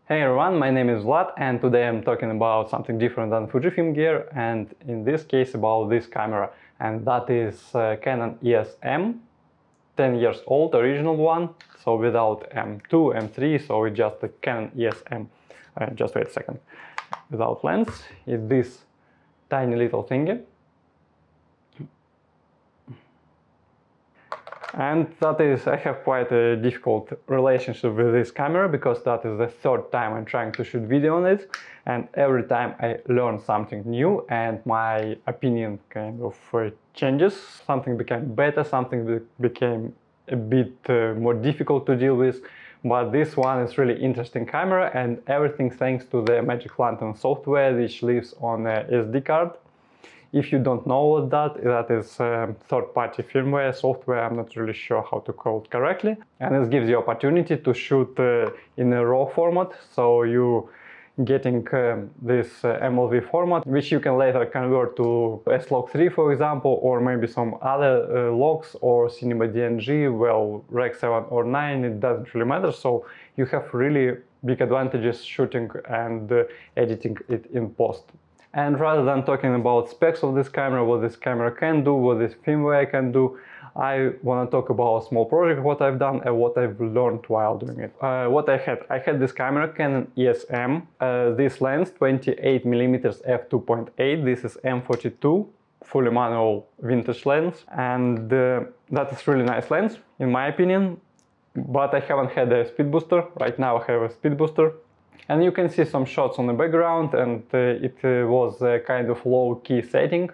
Hey everyone, my name is Vlad and today I'm talking about something different than Fujifilm gear, and in this case about this camera, and that is Canon EOS-M, 10 years old, original one, so without M2, M3, so it's just the Canon EOS-M. Just wait a second. Without lens, it's this tiny little thingy. And that is, I have quite a difficult relationship with this camera, because that is the third time I'm trying to shoot video on it, and every time I learn something new and my opinion kind of changes. Something became better, something became a bit more difficult to deal with, but this one is really interesting camera, and everything thanks to the Magic Lantern software, which lives on a SD card. If you don't know what that is third-party firmware software. I'm not really sure how to call it correctly, and this gives you opportunity to shoot in a RAW format, so you getting this MLV format, which you can later convert to S-Log3, for example, or maybe some other logs or Cinema DNG, well, Rec 7 or 9, it doesn't really matter. So you have really big advantages shooting and editing it in post. And rather than talking about specs of this camera, what this camera can do, what this firmware can do, I want to talk about a small project, what I've done and what I've learned while doing it. What I had this camera, Canon EOS-M, this lens 28mm f2.8, this is M42, fully manual vintage lens, and that is really nice lens in my opinion, but I haven't had a speed booster. Right now I have a speed booster. And you can see some shots on the background, and it was a kind of low-key setting.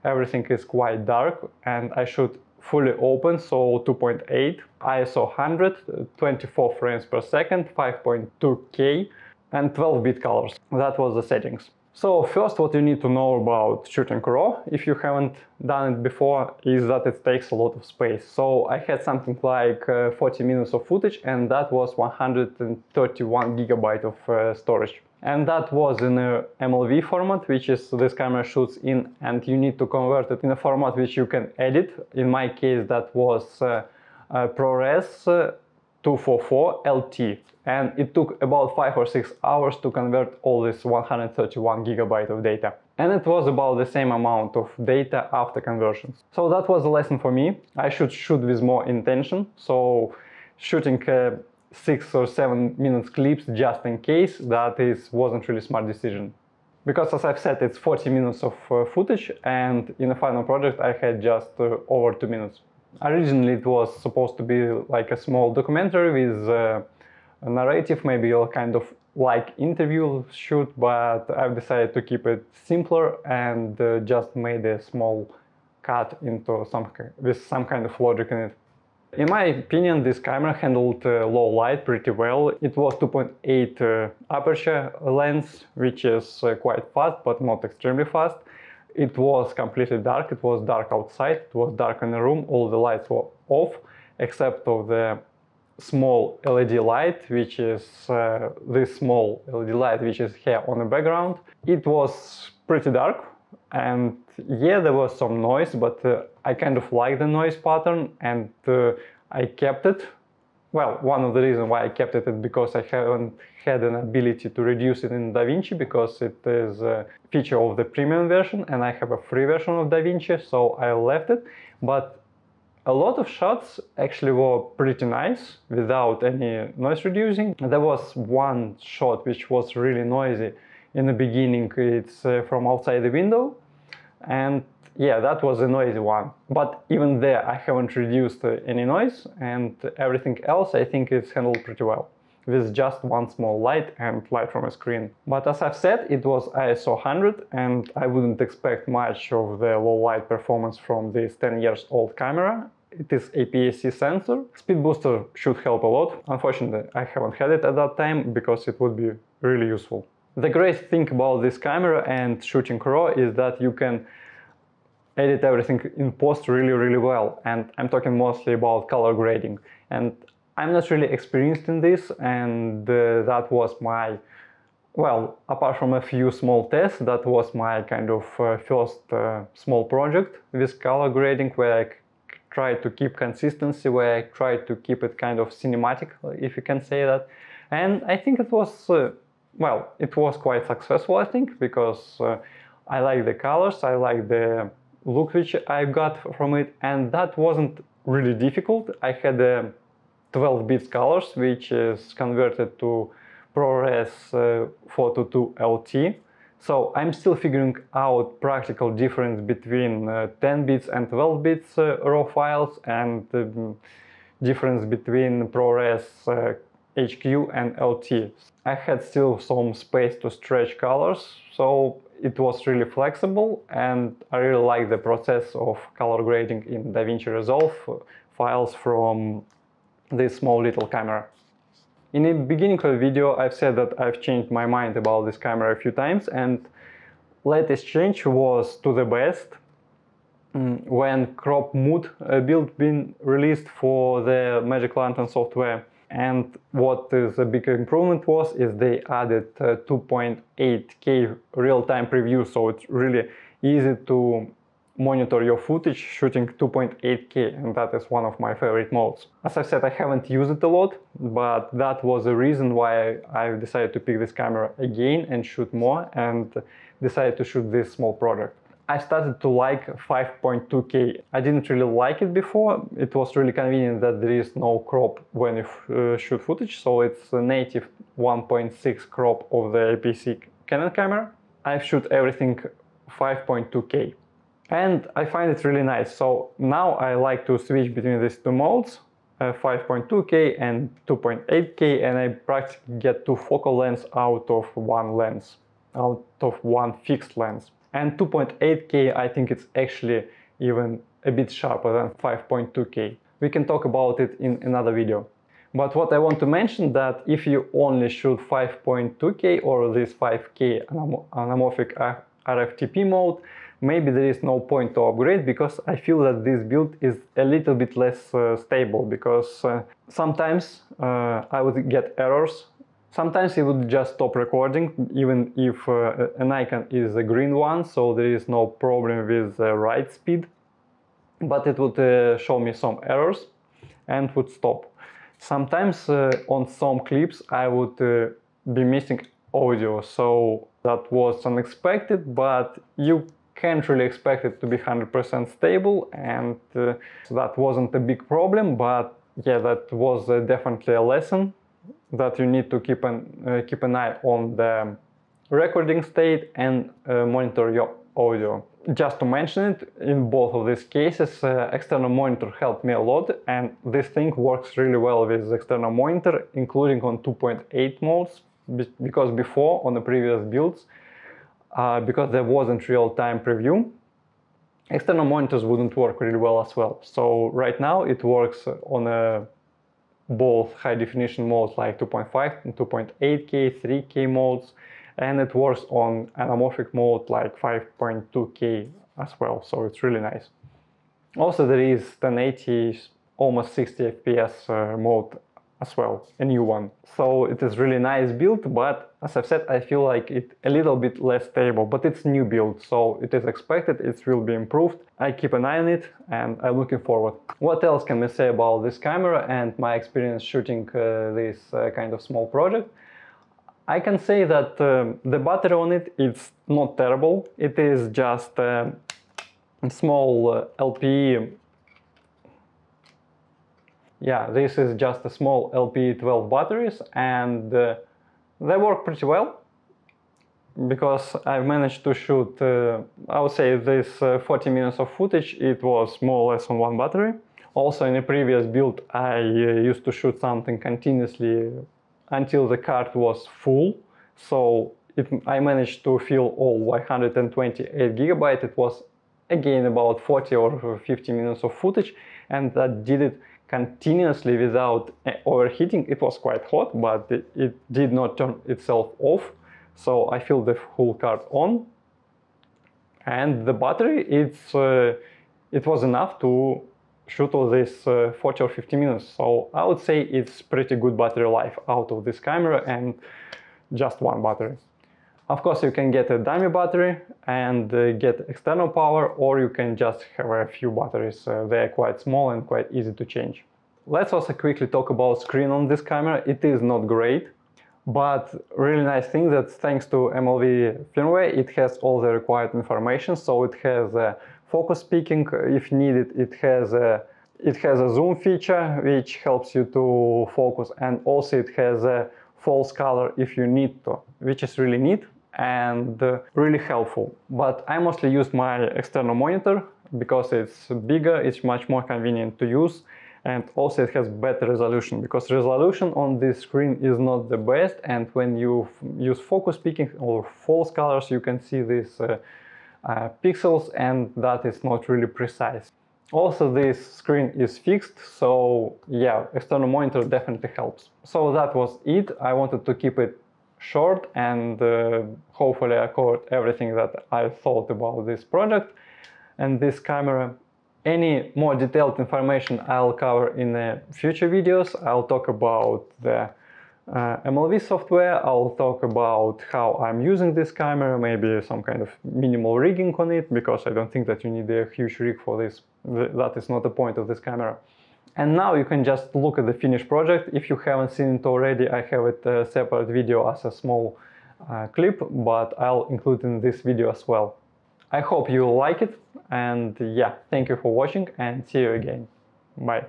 Everything is quite dark, and I shoot fully open, so 2.8, ISO 100, 24 frames per second, 5.2K, and 12-bit colors. That was the settings. So first, what you need to know about shooting RAW, if you haven't done it before, is that it takes a lot of space. So I had something like 40 minutes of footage, and that was 131 GB of storage. And that was in a MLV format, which is this camera shoots in, and you need to convert it in a format which you can edit. In my case, that was ProRes 244 LT, and it took about 5 or 6 hours to convert all this 131 GB of data. And it was about the same amount of data after conversions. So that was a lesson for me. I should shoot with more intention. So shooting 6 or 7 minutes clips just in case, wasn't really smart decision. Because as I've said, it's 40 minutes of footage, and in the final project I had just over 2 minutes. Originally it was supposed to be like a small documentary with a narrative, maybe a kind of like interview shoot, but I've decided to keep it simpler and just made a small cut into with some kind of logic in it. In my opinion, this camera handled low light pretty well. It was 2.8 aperture lens, which is quite fast, but not extremely fast. It was completely dark, it was dark outside, it was dark in the room, all the lights were off, except of the small LED light, which is this small LED light, which is here on the background. It was pretty dark, and yeah, there was some noise, but I kind of like the noise pattern, and I kept it. Well, one of the reasons why I kept it is because I haven't had an ability to reduce it in DaVinci, because it is a feature of the premium version and I have a free version of DaVinci, so I left it. But a lot of shots actually were pretty nice without any noise reducing. There was one shot which was really noisy in the beginning. It's from outside the window, and yeah, that was a noisy one, but even there I haven't reduced any noise, and everything else I think is handled pretty well with just one small light and light from a screen. But as I've said, it was ISO 100, and I wouldn't expect much of the low light performance from this 10 years old camera. It is APS-C sensor. Speed booster should help a lot. Unfortunately, I haven't had it at that time, because it would be really useful. The great thing about this camera and shooting RAW is that you can edit everything in post really well, and I'm talking mostly about color grading, and I'm not really experienced in this, and that was my, well, apart from a few small tests, that was my kind of first small project with color grading, where I tried to keep consistency, where I tried to keep it kind of cinematic, if you can say that, And I think it was, well, it was quite successful, I think, because I like the colors, I like the look which I got from it, and that wasn't really difficult. I had 12 bits colors, which is converted to ProRes Photo 2 LT. So I'm still figuring out practical difference between 10 bits and 12 bits raw files, and difference between ProRes HQ and LT. I had still some space to stretch colors, so it was really flexible, and I really like the process of color grading in DaVinci Resolve files from this small little camera. In the beginning of the video I've said that I've changed my mind about this camera a few times, and latest change was to the best when Crop Mood build been released for the Magic Lantern software. And what is a big improvement is they added 2.8K real-time preview, so it's really easy to monitor your footage shooting 2.8K, and that is one of my favorite modes. As I said, I haven't used it a lot, but that was the reason why I decided to pick this camera again and shoot more, and decided to shoot this small project. I started to like 5.2K. I didn't really like it before. It was really convenient that there is no crop when you shoot footage, so it's a native 1.6 crop of the APC Canon camera. I shoot everything 5.2K. And I find it really nice. So now I like to switch between these two modes, 5.2K and 2.8K, and I practically get two focal lengths out of one fixed lens. And 2.8K, I think it's actually even a bit sharper than 5.2K. We can talk about it in another video. But what I want to mention that if you only shoot 5.2K or this 5K anamorphic RFTP mode, maybe there is no point to upgrade, because I feel that this build is a little bit less stable, because sometimes I would get errors. Sometimes it would just stop recording, even if an icon is a green one, so there is no problem with the write speed. But it would show me some errors and would stop. Sometimes on some clips I would be missing audio, so that was unexpected, but you can't really expect it to be 100% stable, and that wasn't a big problem. But yeah, that was definitely a lesson, that you need to keep an eye on the recording state and monitor your audio. Just to mention it, in both of these cases external monitor helped me a lot, and this thing works really well with external monitor, including on 2.8 modes, because before on the previous builds, because there wasn't real-time preview, external monitors wouldn't work really well as well. So right now it works on both high definition modes like 2.5 and 2.8K, 3K modes, and it works on anamorphic mode like 5.2K as well, so it's really nice. Also there is 1080, almost 60 FPS mode as well, a new one. So it is really nice build, but as I've said, I feel like it's a little bit less stable, but it's new build, so it is expected, it will be improved. I keep an eye on it, and I'm looking forward. What else can we say about this camera and my experience shooting this kind of small project? I can say that the battery on it is not terrible. It is just a small LPE. Yeah, this is just a small LPE12 batteries, and they work pretty well, because I managed to shoot, I would say this 40 minutes of footage, it was more or less on one battery. Also in a previous build I used to shoot something continuously until the card was full, so I managed to fill all 128 GB. It was again about 40 or 50 minutes of footage, and that did it continuously without overheating. It was quite hot, but it did not turn itself off, so I filled the whole card on, and the battery, it was enough to shoot all this 40 or 50 minutes. So I would say it's pretty good battery life out of this camera, and just one battery. Of course you can get a dummy battery and get external power, or you can just have a few batteries. They're quite small and quite easy to change. Let's also quickly talk about screen on this camera. It is not great. But really nice thing that thanks to MLV firmware, it has all the required information. So it has focus peaking if needed. It has a zoom feature which helps you to focus, and also it has a false color if you need to, which is really neat and really helpful. But I mostly use my external monitor because it's bigger, it's much more convenient to use, and also it has better resolution, because resolution on this screen is not the best, and when you use focus peaking or false colors you can see these pixels, and that is not really precise. Also, this screen is fixed, so yeah, external monitor definitely helps. So that was it. I wanted to keep it short, and hopefully I covered everything that I thought about this project and this camera. Any more detailed information I'll cover in future videos. I'll talk about the MLV software, I'll talk about how I'm using this camera, maybe some kind of minimal rigging on it, because I don't think that you need a huge rig for this. That is not the point of this camera. And now you can just look at the finished project. If you haven't seen it already, I have it a separate video as a small clip, but I'll include in this video as well. I hope you like it, and yeah, thank you for watching, and see you again. Bye.